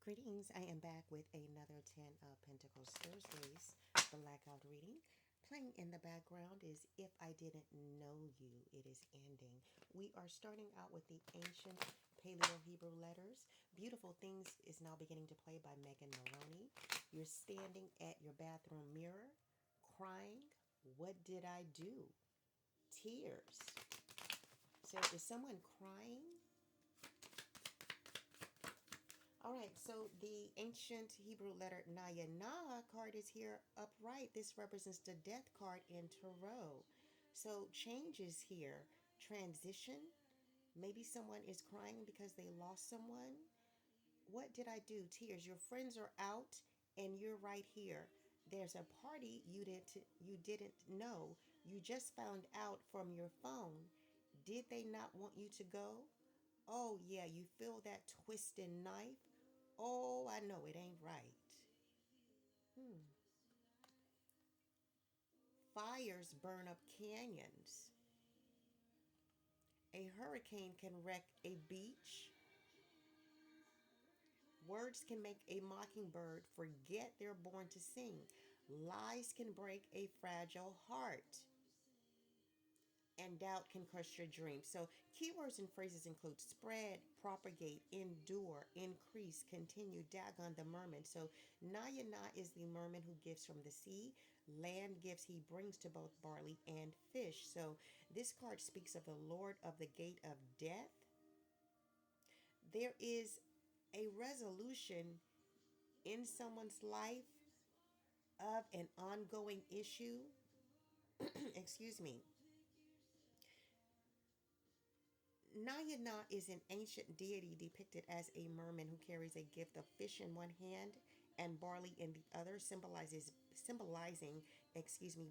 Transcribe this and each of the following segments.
Greetings. I am back with another 10 of Pentacles Thursdays blackout reading. Playing in the background is If I Didn't Know You, It Is Ending. We are starting out with the ancient Paleo Hebrew letters. Beautiful Things is now beginning to play by Megan Maroney. You're standing at your bathroom mirror, crying. What did I do? Tears. So is someone crying? All right, so the ancient Hebrew letter Na card is here upright. This represents the death card in Tarot. So change is here, transition. Maybe someone is crying because they lost someone. What did I do? Tears. Your friends are out and you're right here. There's a party you didn't know. You just found out from your phone. Did they not want you to go? Oh, yeah, you feel that twisting knife? Oh, I know it ain't right. Fires burn up canyons. A hurricane can wreck a beach. Words can make a mockingbird forget they're born to sing. Lies can break a fragile heart. And doubt can crush your dreams. So, keywords and phrases include spread, propagate, endure, increase, continue, Dagon the merman. So, Na is the merman who gives from the sea. Land gifts he brings to both barley and fish. So, this card speaks of the Lord of the gate of death. There is a resolution in someone's life of an ongoing issue. Excuse me. Nayana is an ancient deity depicted as a merman who carries a gift of fish in one hand and barley in the other, symbolizing,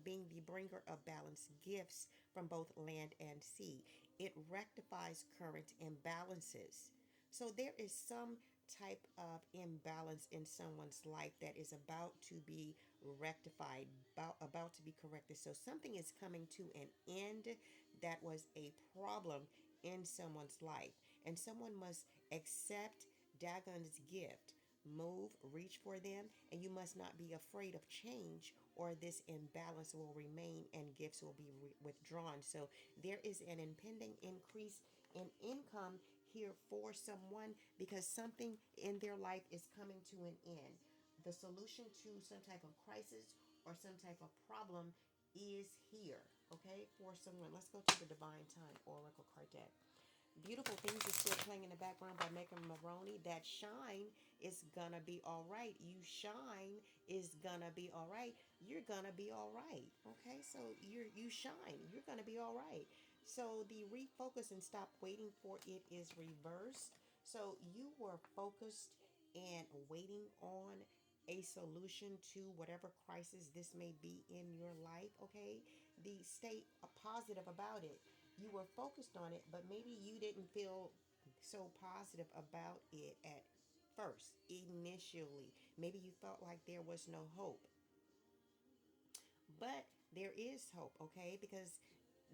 being the bringer of balanced gifts from both land and sea. It rectifies current imbalances. So there is some type of imbalance in someone's life that is about to be rectified, about to be corrected. So something is coming to an end that was a problem in someone's life. And someone must accept Dagon's gift, move, reach for them, and you must not be afraid of change or this imbalance will remain and gifts will be withdrawn. So there is an impending increase in income here for someone because something in their life is coming to an end. The solution to some type of crisis or some type of problem is here, okay, for someone. Let's go to the Divine Time Oracle card deck. Beautiful Things is still playing in the background by Megan Maroney. That shine is gonna be all right. You shine is gonna be all right. You're gonna be all right. Okay, so you shine. You're gonna be all right. So the refocus and stop waiting for it is reversed. So you were focused and waiting on a solution to whatever crisis this may be in your life. Okay, the stay positive about it. You were focused on it, but maybe you didn't feel so positive about it at first, initially. Maybe you felt like there was no hope. But there is hope, okay? Because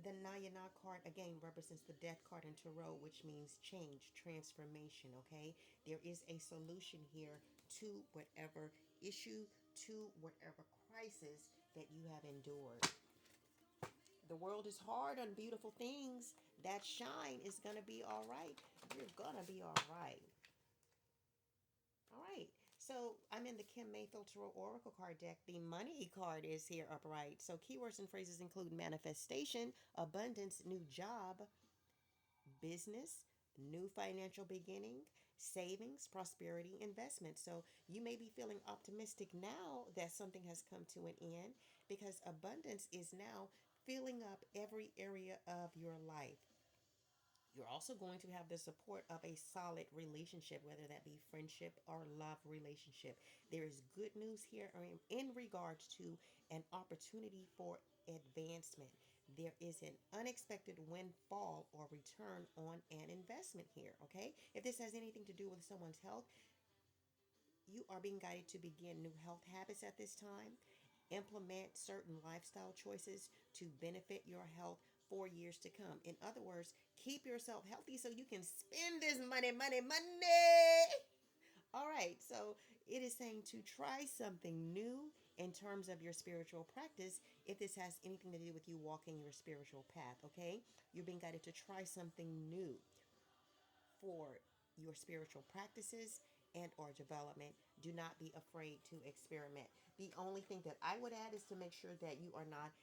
the Nayana card again represents the death card in Tarot, which means change, transformation, okay? There is a solution here to whatever issue, to whatever crisis that you have endured. The world is hard on beautiful things. That shine is going to be all right. You're going to be all right. All right. So I'm in the Kim Mayfield Tarot Oracle card deck. The money card is here upright. So keywords and phrases include manifestation, abundance, new job, business, new financial beginning, savings, prosperity, investment. So you may be feeling optimistic now that something has come to an end because abundance is now filling up every area of your life. You're also going to have the support of a solid relationship, whether that be friendship or love relationship. There is good news here in regards to an opportunity for advancement. There is an unexpected windfall or return on an investment here, okay? If this has anything to do with someone's health, you are being guided to begin new health habits at this time. Implement certain lifestyle choices to benefit your health for years to come. In other words, keep yourself healthy so you can spend this money, money, money. All right, so it is saying to try something new in terms of your spiritual practice if this has anything to do with you walking your spiritual path, okay? You're being guided to try something new for your spiritual practices and or development. Do not be afraid to experiment. The only thing that I would add is to make sure that you are not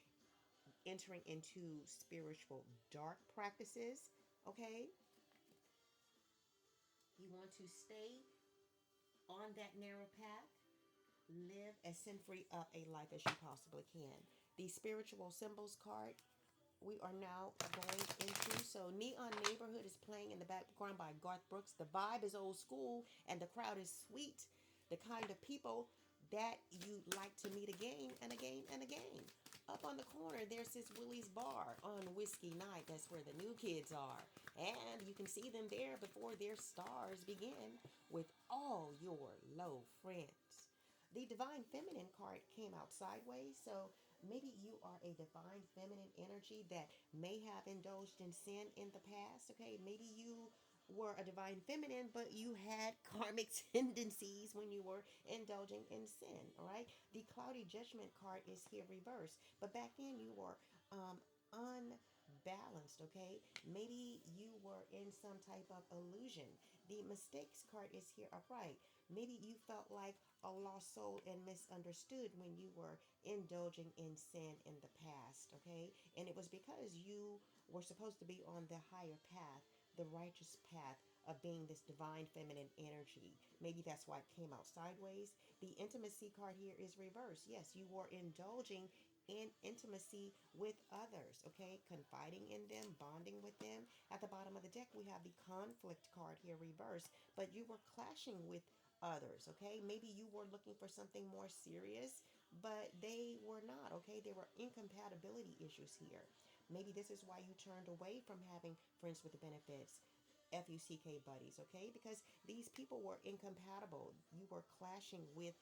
entering into spiritual dark practices, okay? You want to stay on that narrow path. Live as sin free of a life as you possibly can. The spiritual symbols card we are now going into. So, Neon Neighborhood is playing in the background by Garth Brooks. The vibe is old school and the crowd is sweet. The kind of people that you like to meet again and again and again. Up on the corner, there's this Willie's Bar on Whiskey Night. That's where the new kids are. And you can see them there before their stars begin with all your low friends. The Divine Feminine card came out sideways, so maybe you are a divine feminine energy that may have indulged in sin in the past, okay? Maybe you were a divine feminine, but you had karmic tendencies when you were indulging in sin, all right? The Cloudy Judgment card is here reversed, but back then you were unbalanced, okay? Maybe you were in some type of illusion. The Mistakes card is here upright. Maybe you felt like a lost soul and misunderstood when you were indulging in sin in the past, okay? And it was because you were supposed to be on the higher path, the righteous path of being this divine feminine energy. Maybe that's why it came out sideways. The intimacy card here is reversed. Yes, you were indulging in intimacy with others, okay? Confiding in them, bonding with them. At the bottom of the deck, we have the conflict card here reversed, but you were clashing with others, okay? Maybe you were looking for something more serious, but they were not, okay? There were incompatibility issues here. Maybe this is why you turned away from having friends with the benefits, FUCK buddies, okay? Because these people were incompatible. You were clashing with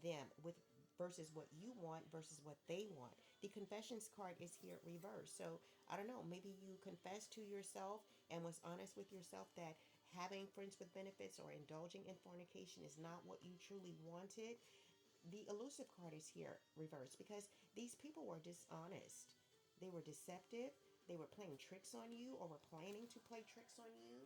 them, with versus what you want versus what they want. The confessions card is here reversed. So I don't know, maybe you confessed to yourself and was honest with yourself that having friends with benefits or indulging in fornication is not what you truly wanted. The elusive card is here reversed because these people were dishonest. They were deceptive. They were playing tricks on you or were planning to play tricks on you.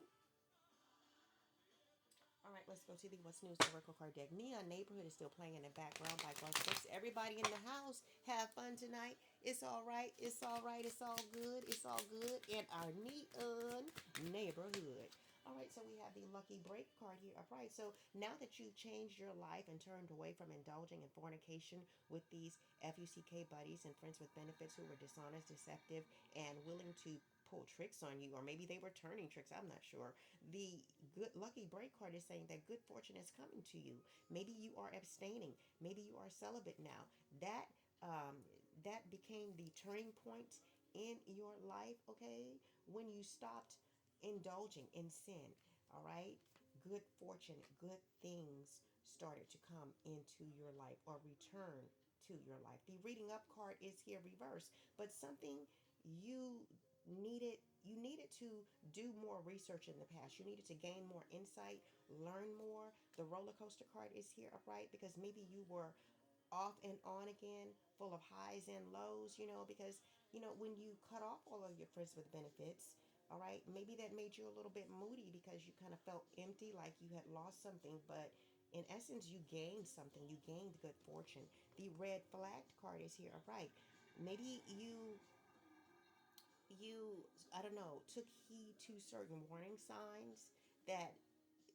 All right, let's go to the What's News Oracle card deck. Neon Neighborhood is still playing in the background by Garth Brooks. Everybody in the house, have fun tonight. It's all right. It's all right. It's all good. It's all good in our neon neighborhood. All right, so we have the lucky break card here upright. So now that you've changed your life and turned away from indulging in fornication with these FUCK buddies and friends with benefits who were dishonest, deceptive, and willing to pull tricks on you, or maybe they were turning tricks, I'm not sure. The good lucky break card is saying that good fortune is coming to you. Maybe you are abstaining. Maybe you are celibate now. That um, that became the turning point in your life, okay? When you stopped indulging in sin, all right? Good fortune, good things started to come into your life or return to your life. The reading up card is here reversed, but something you you needed to do more research in the past. You needed to gain more insight, learn more. The roller coaster card is here upright because maybe you were off and on again, full of highs and lows, because, when you cut off all of your friends with benefits, all right, maybe that made you a little bit moody because you kind of felt empty, like you had lost something, but in essence, you gained something. You gained good fortune. The red flagged card is here upright. Maybe you I don't know, took heed to certain warning signs that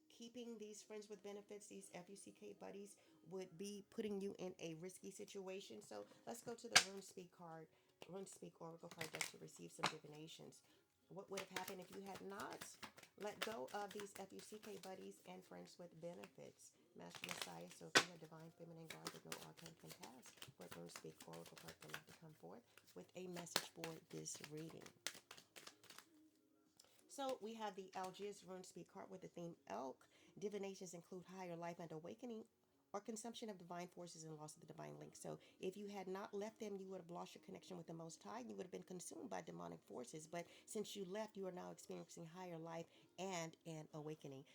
keeping these friends with benefits, these FUCK buddies, would be putting you in a risky situation. So let's go to the Rune Speak Oracle card deck to receive some divinations. What would have happened if you had not let go of these FUCK buddies and friends with benefits? Master Messiah, Sophia, Divine Feminine Guard that no arcane can pass. What Rune Speak Oracle card would like to come forth with a message for this reading? So we have the Algiers Rune Speak card with the theme Elk. Divinations include higher life and awakening or consumption of divine forces and loss of the divine link. So if you had not left them, you would have lost your connection with the Most High. You would have been consumed by demonic forces. But since you left, you are now experiencing higher life and an awakening.